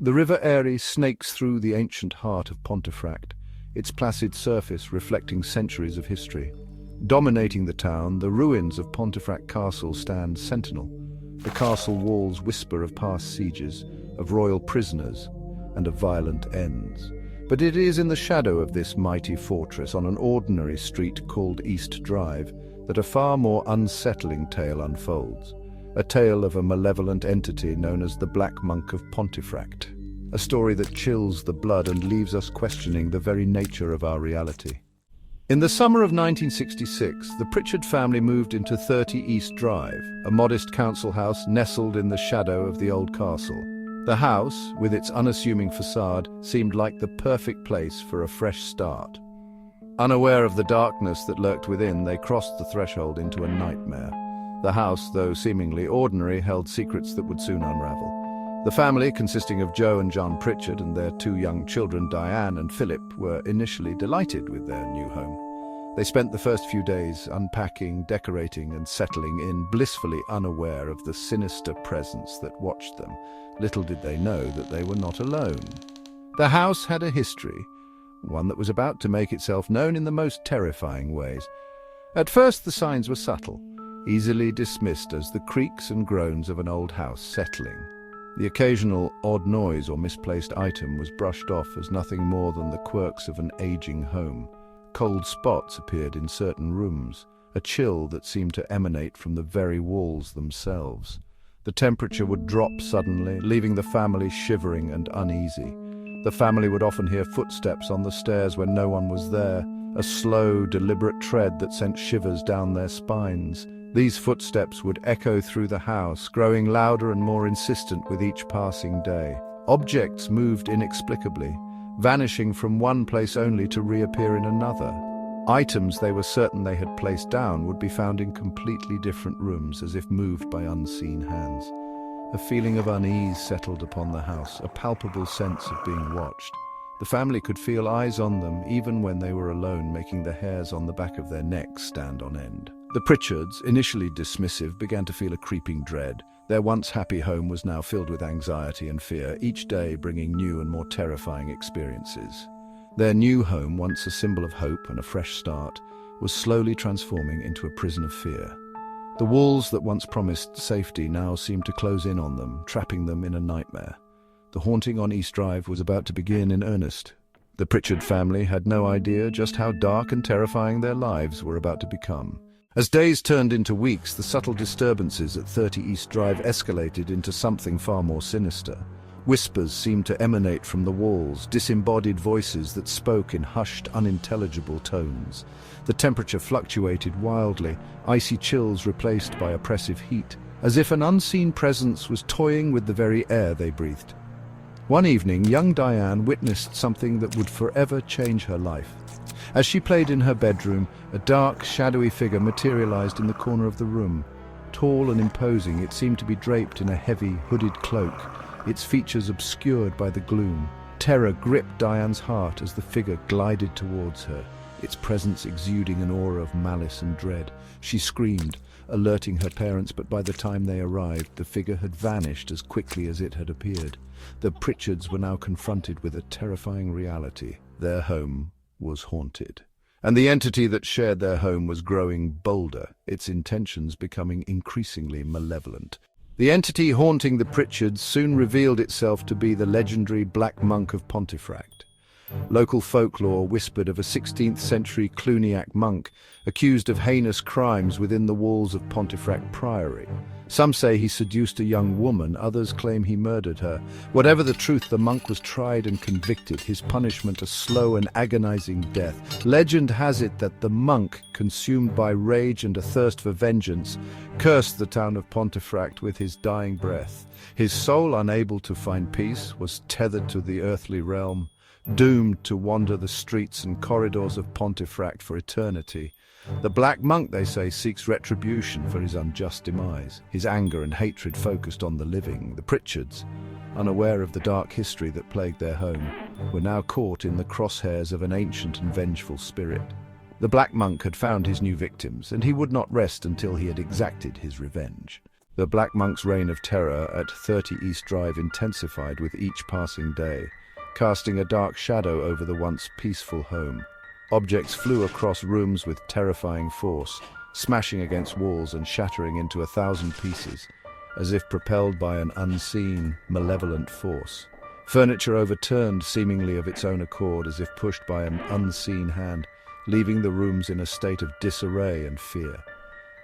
The River Erie snakes through the ancient heart of Pontefract, its placid surface reflecting centuries of history. Dominating the town, the ruins of Pontefract Castle stand sentinel. The castle walls whisper of past sieges, of royal prisoners, and of violent ends. But it is in the shadow of this mighty fortress, on an ordinary street called East Drive, that a far more unsettling tale unfolds. A tale of a malevolent entity known as the Black Monk of Pontefract. A story that chills the blood and leaves us questioning the very nature of our reality. In the summer of 1966, the Pritchard family moved into 30 East Drive, a modest council house nestled in the shadow of the old castle. The house, with its unassuming facade, seemed like the perfect place for a fresh start. Unaware of the darkness that lurked within, they crossed the threshold into a nightmare. The house, though seemingly ordinary, held secrets that would soon unravel. The family, consisting of Joe and John Pritchard and their two young children, Diane and Philip, were initially delighted with their new home. They spent the first few days unpacking, decorating, and settling in, blissfully unaware of the sinister presence that watched them. Little did they know that they were not alone. The house had a history, one that was about to make itself known in the most terrifying ways. At first the signs were subtle, easily dismissed as the creaks and groans of an old house settling. The occasional odd noise or misplaced item was brushed off as nothing more than the quirks of an aging home. Cold spots appeared in certain rooms, a chill that seemed to emanate from the very walls themselves. The temperature would drop suddenly, leaving the family shivering and uneasy. The family would often hear footsteps on the stairs when no one was there, a slow, deliberate tread that sent shivers down their spines. These footsteps would echo through the house, growing louder and more insistent with each passing day. Objects moved inexplicably, vanishing from one place only to reappear in another. Items they were certain they had placed down would be found in completely different rooms, as if moved by unseen hands. A feeling of unease settled upon the house, a palpable sense of being watched. The family could feel eyes on them even when they were alone, making the hairs on the back of their necks stand on end. The Pritchards, initially dismissive, began to feel a creeping dread. Their once happy home was now filled with anxiety and fear, each day bringing new and more terrifying experiences. Their new home, once a symbol of hope and a fresh start, was slowly transforming into a prison of fear. The walls that once promised safety now seemed to close in on them, trapping them in a nightmare. The haunting on East Drive was about to begin in earnest. The Pritchard family had no idea just how dark and terrifying their lives were about to become. As days turned into weeks, the subtle disturbances at 30 East Drive escalated into something far more sinister. Whispers seemed to emanate from the walls, disembodied voices that spoke in hushed, unintelligible tones. The temperature fluctuated wildly, icy chills replaced by oppressive heat, as if an unseen presence was toying with the very air they breathed. One evening, young Diane witnessed something that would forever change her life. As she played in her bedroom, a dark, shadowy figure materialized in the corner of the room. Tall and imposing, it seemed to be draped in a heavy, hooded cloak, its features obscured by the gloom. Terror gripped Diane's heart as the figure glided towards her, its presence exuding an aura of malice and dread. She screamed, alerting her parents, but by the time they arrived, the figure had vanished as quickly as it had appeared. The Pritchards were now confronted with a terrifying reality. Their home was haunted. And the entity that shared their home was growing bolder, its intentions becoming increasingly malevolent. The entity haunting the Pritchards soon revealed itself to be the legendary Black Monk of Pontefract. Local folklore whispered of a 16th century Cluniac monk accused of heinous crimes within the walls of Pontefract Priory. Some say he seduced a young woman, others claim he murdered her. Whatever the truth, the monk was tried and convicted, his punishment a slow and agonizing death. Legend has it that the monk, consumed by rage and a thirst for vengeance, cursed the town of Pontefract with his dying breath. His soul, unable to find peace, was tethered to the earthly realm, doomed to wander the streets and corridors of Pontefract for eternity. The Black Monk, they say, seeks retribution for his unjust demise. His anger and hatred focused on the living. The Pritchards, unaware of the dark history that plagued their home, were now caught in the crosshairs of an ancient and vengeful spirit. The Black Monk had found his new victims, and he would not rest until he had exacted his revenge. The Black Monk's reign of terror at 30 East Drive intensified with each passing day, casting a dark shadow over the once peaceful home. Objects flew across rooms with terrifying force, smashing against walls and shattering into 1,000 pieces, as if propelled by an unseen, malevolent force. Furniture overturned seemingly of its own accord, as if pushed by an unseen hand, leaving the rooms in a state of disarray and fear.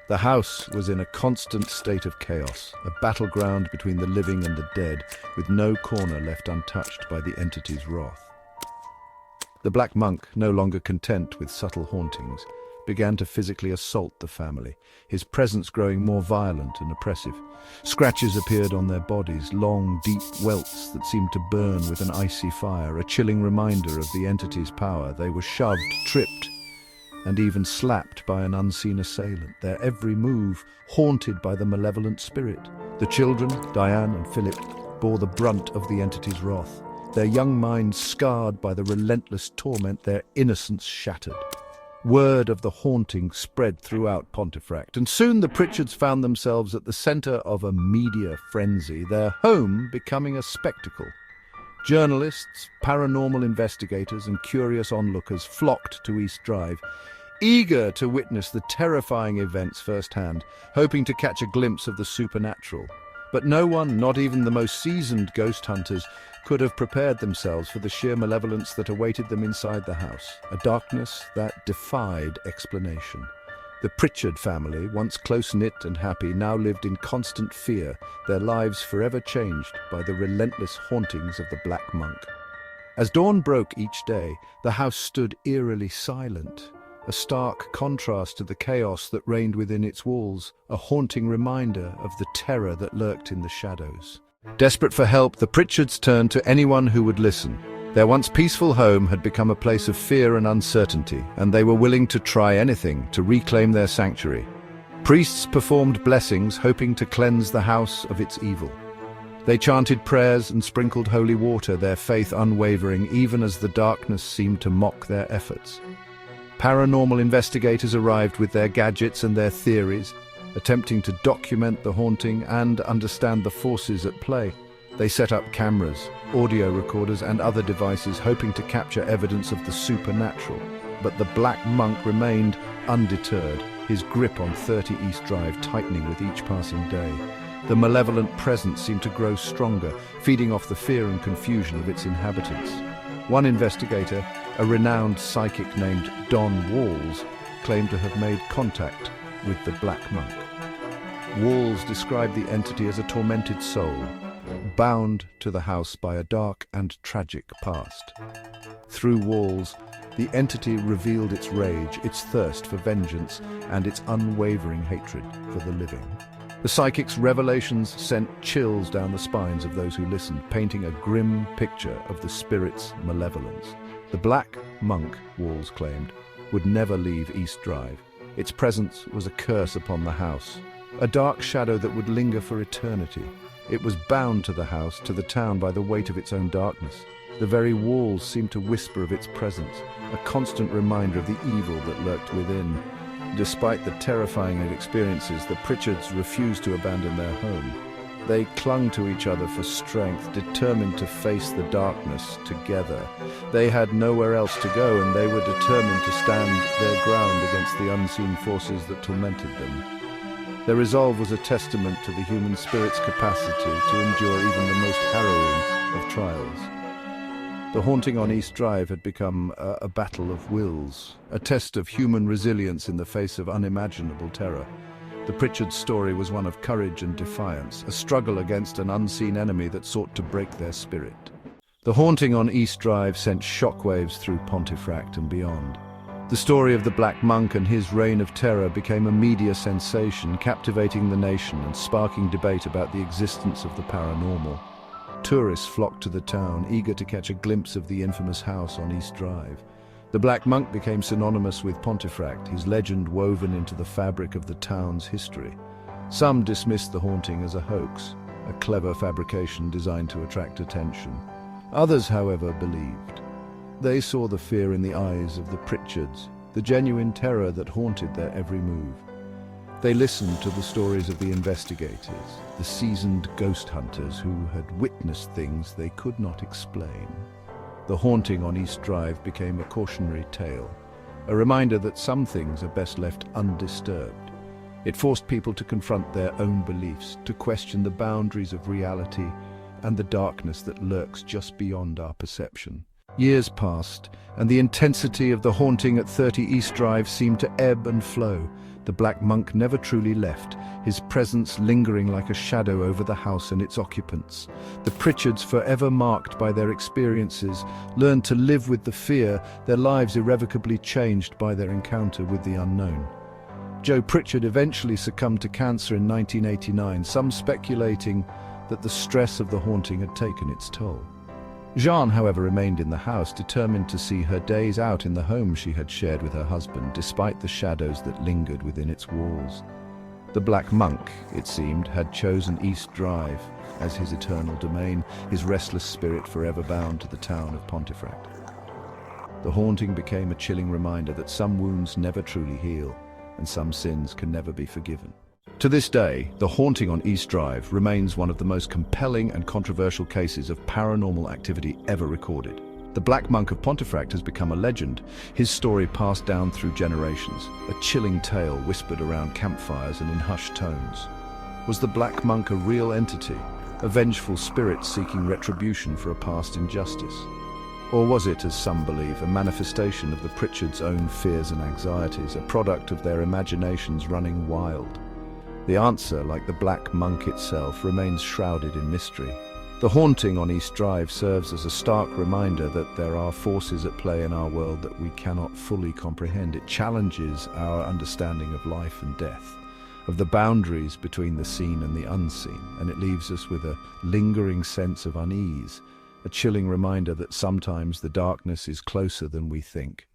The house was in a constant state of chaos, a battleground between the living and the dead, with no corner left untouched by the entity's wrath. The Black Monk, no longer content with subtle hauntings, began to physically assault the family, his presence growing more violent and oppressive. Scratches appeared on their bodies, long, deep welts that seemed to burn with an icy fire, a chilling reminder of the entity's power. They were shoved, tripped, and even slapped by an unseen assailant, their every move haunted by the malevolent spirit. The children, Diane and Philip, bore the brunt of the entity's wrath, their young minds scarred by the relentless torment, their innocence shattered. Word of the haunting spread throughout Pontefract, and soon the Pritchards found themselves at the center of a media frenzy, their home becoming a spectacle. Journalists, paranormal investigators, and curious onlookers flocked to East Drive, eager to witness the terrifying events firsthand, hoping to catch a glimpse of the supernatural. But no one, not even the most seasoned ghost hunters, could have prepared themselves for the sheer malevolence that awaited them inside the house, a darkness that defied explanation. The Pritchard family, once close-knit and happy, now lived in constant fear, their lives forever changed by the relentless hauntings of the Black Monk. As dawn broke each day, the house stood eerily silent, a stark contrast to the chaos that reigned within its walls, a haunting reminder of the terror that lurked in the shadows. Desperate for help, the Pritchards turned to anyone who would listen. Their once peaceful home had become a place of fear and uncertainty, and they were willing to try anything to reclaim their sanctuary. Priests performed blessings, hoping to cleanse the house of its evil. They chanted prayers and sprinkled holy water, their faith unwavering even as the darkness seemed to mock their efforts. Paranormal investigators arrived with their gadgets and their theories, attempting to document the haunting and understand the forces at play. They set up cameras, audio recorders, and other devices, hoping to capture evidence of the supernatural. But the Black Monk remained undeterred, his grip on 30 East Drive tightening with each passing day. The malevolent presence seemed to grow stronger, feeding off the fear and confusion of its inhabitants. One investigator, a renowned psychic named Don Walls, claimed to have made contact with the Black Monk. Walls described the entity as a tormented soul, bound to the house by a dark and tragic past. Through Walls, the entity revealed its rage, its thirst for vengeance, and its unwavering hatred for the living. The psychic's revelations sent chills down the spines of those who listened, painting a grim picture of the spirit's malevolence. The Black Monk, Walls claimed, would never leave East Drive. Its presence was a curse upon the house, a dark shadow that would linger for eternity. It was bound to the house, to the town, by the weight of its own darkness. The very walls seemed to whisper of its presence, a constant reminder of the evil that lurked within. Despite the terrifying experiences, the Pritchards refused to abandon their home. They clung to each other for strength, determined to face the darkness together. They had nowhere else to go, and they were determined to stand their ground against the unseen forces that tormented them. Their resolve was a testament to the human spirit's capacity to endure even the most harrowing of trials. The haunting on East Drive had become a battle of wills, a test of human resilience in the face of unimaginable terror. The Pritchards' story was one of courage and defiance, a struggle against an unseen enemy that sought to break their spirit. The haunting on East Drive sent shockwaves through Pontefract and beyond. The story of the Black Monk and his reign of terror became a media sensation, captivating the nation and sparking debate about the existence of the paranormal. Tourists flocked to the town, eager to catch a glimpse of the infamous house on East Drive. The Black Monk became synonymous with Pontefract, his legend woven into the fabric of the town's history. Some dismissed the haunting as a hoax, a clever fabrication designed to attract attention. Others, however, believed. They saw the fear in the eyes of the Pritchards, the genuine terror that haunted their every move. They listened to the stories of the investigators, the seasoned ghost hunters who had witnessed things they could not explain. The haunting on East Drive became a cautionary tale, a reminder that some things are best left undisturbed. It forced people to confront their own beliefs, to question the boundaries of reality and the darkness that lurks just beyond our perception. Years passed, and the intensity of the haunting at 30 East Drive seemed to ebb and flow. The Black Monk never truly left, his presence lingering like a shadow over the house and its occupants. The Pritchards, forever marked by their experiences, learned to live with the fear, their lives irrevocably changed by their encounter with the unknown. Joe Pritchard eventually succumbed to cancer in 1989, some speculating that the stress of the haunting had taken its toll. Jeanne, however, remained in the house, determined to see her days out in the home she had shared with her husband, despite the shadows that lingered within its walls. The Black Monk, it seemed, had chosen East Drive as his eternal domain, his restless spirit forever bound to the town of Pontefract. The haunting became a chilling reminder that some wounds never truly heal, and some sins can never be forgiven. To this day, the haunting on East Drive remains one of the most compelling and controversial cases of paranormal activity ever recorded. The Black Monk of Pontefract has become a legend, his story passed down through generations, a chilling tale whispered around campfires and in hushed tones. Was the Black Monk a real entity, a vengeful spirit seeking retribution for a past injustice? Or was it, as some believe, a manifestation of the Pritchards' own fears and anxieties, a product of their imaginations running wild? The answer, like the Black Monk itself, remains shrouded in mystery. The haunting on East Drive serves as a stark reminder that there are forces at play in our world that we cannot fully comprehend. It challenges our understanding of life and death, of the boundaries between the seen and the unseen, and it leaves us with a lingering sense of unease, a chilling reminder that sometimes the darkness is closer than we think.